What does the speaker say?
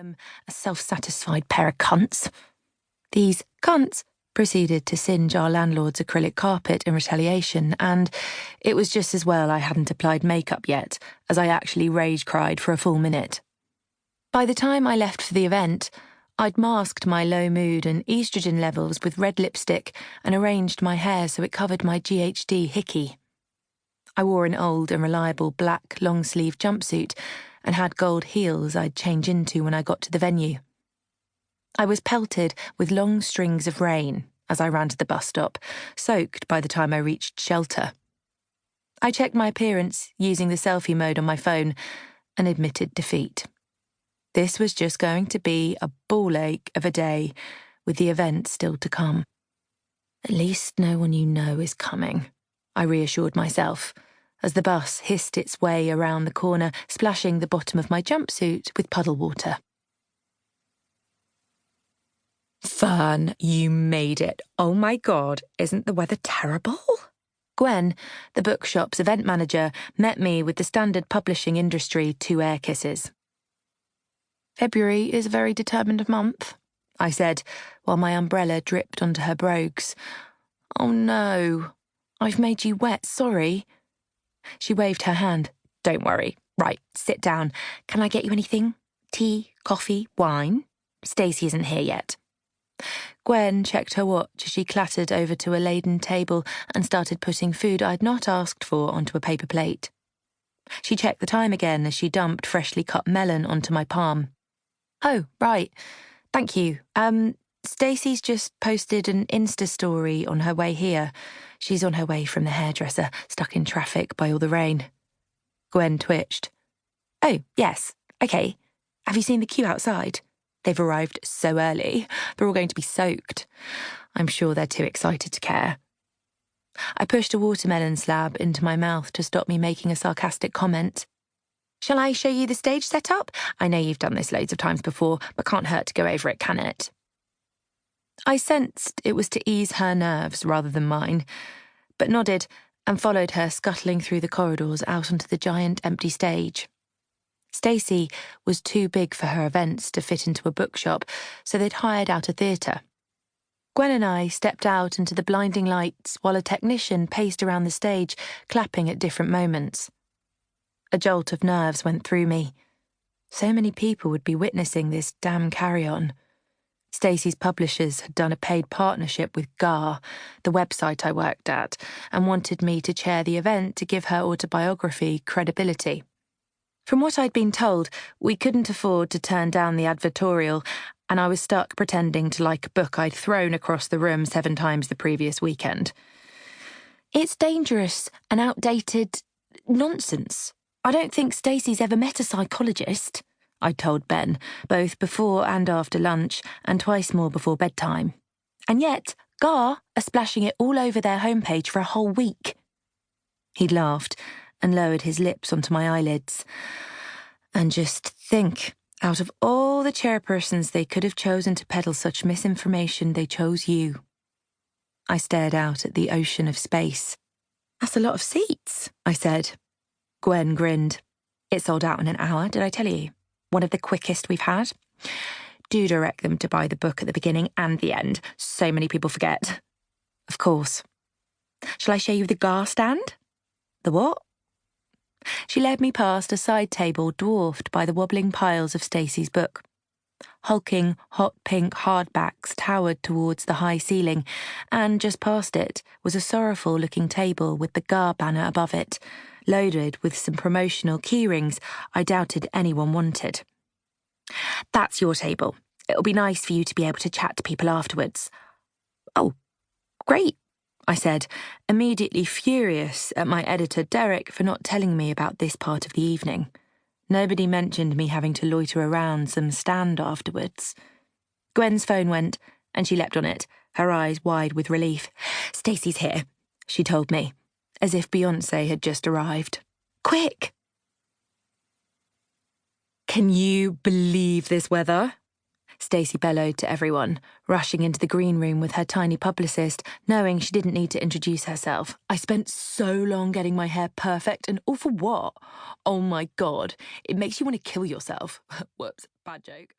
them a self-satisfied pair of cunts. These cunts proceeded to singe our landlord's acrylic carpet in retaliation, and it was just as well I hadn't applied makeup yet, as I actually rage-cried for a full minute. By the time I left for the event, I'd masked my low mood and estrogen levels with red lipstick and arranged my hair so it covered my GHD hickey. I wore an old and reliable black long-sleeve jumpsuit and had gold heels I'd change into when I got to the venue. I was pelted with long strings of rain as I ran to the bus stop, soaked by the time I reached shelter. I checked my appearance using the selfie mode on my phone and admitted defeat. This was just going to be a ball ache of a day, with the event still to come. At least no one you know is coming, I reassured myself, as the bus hissed its way around the corner, splashing the bottom of my jumpsuit with puddle water. Fern, you made it. Oh my God, isn't the weather terrible? Gwen, the bookshop's event manager, met me with the standard publishing industry 2 air kisses. February is a very determined month, I said, while my umbrella dripped onto her brogues. Oh no, I've made you wet, sorry. She waved her hand. Don't worry. Right, sit down. Can I get you anything? Tea, coffee, wine? Stacey isn't here yet. Gwen checked her watch as she clattered over to a laden table and started putting food I'd not asked for onto a paper plate. She checked the time again as she dumped freshly cut melon onto my palm. Oh, right. Thank you. Stacey's just posted an Insta story on her way here. She's on her way from the hairdresser, stuck in traffic by all the rain. Gwen twitched. Oh, yes. Okay. Have you seen the queue outside? They've arrived so early. They're all going to be soaked. I'm sure they're too excited to care. I pushed a watermelon slab into my mouth to stop me making a sarcastic comment. Shall I show you the stage setup? I know you've done this loads of times before, but can't hurt to go over it, can it? I sensed it was to ease her nerves rather than mine, but nodded and followed her scuttling through the corridors out onto the giant empty stage. Stacey was too big for her events to fit into a bookshop, so they'd hired out a theatre. Gwen and I stepped out into the blinding lights while a technician paced around the stage, clapping at different moments. A jolt of nerves went through me. So many people would be witnessing this damn carry-on. Stacey's publishers had done a paid partnership with GAR, the website I worked at, and wanted me to chair the event to give her autobiography credibility. From what I'd been told, we couldn't afford to turn down the advertorial, and I was stuck pretending to like a book I'd thrown across the room 7 times the previous weekend. It's dangerous and outdated nonsense. I don't think Stacey's ever met a psychologist, I told Ben, both before and after lunch, and twice more before bedtime. And yet, GAR are splashing it all over their homepage for a whole week. He'd laughed and lowered his lips onto my eyelids. And just think, out of all the chairpersons they could have chosen to peddle such misinformation, they chose you. I stared out at the ocean of space. That's a lot of seats, I said. Gwen grinned. It sold out in an hour, did I tell you? One of the quickest we've had. Do direct them to buy the book at the beginning and the end. So many people forget. Of course. Shall I show you the GAR stand? The what? She led me past a side table dwarfed by the wobbling piles of Stacey's book. Hulking, hot pink hardbacks towered towards the high ceiling, and just past it was a sorrowful-looking table with the GAR banner above it, loaded with some promotional keyrings I doubted anyone wanted. That's your table. It'll be nice for you to be able to chat to people afterwards. Oh, great, I said, immediately furious at my editor Derek for not telling me about this part of the evening. Nobody mentioned me having to loiter around some stand afterwards. Gwen's phone went, and she leapt on it, her eyes wide with relief. Stacey's here, she told me, as if Beyoncé had just arrived. Quick! Can you believe this weather? Stacey bellowed to everyone, rushing into the green room with her tiny publicist, knowing she didn't need to introduce herself. I spent so long getting my hair perfect, and all for what? Oh my God, it makes you want to kill yourself. Whoops, bad joke.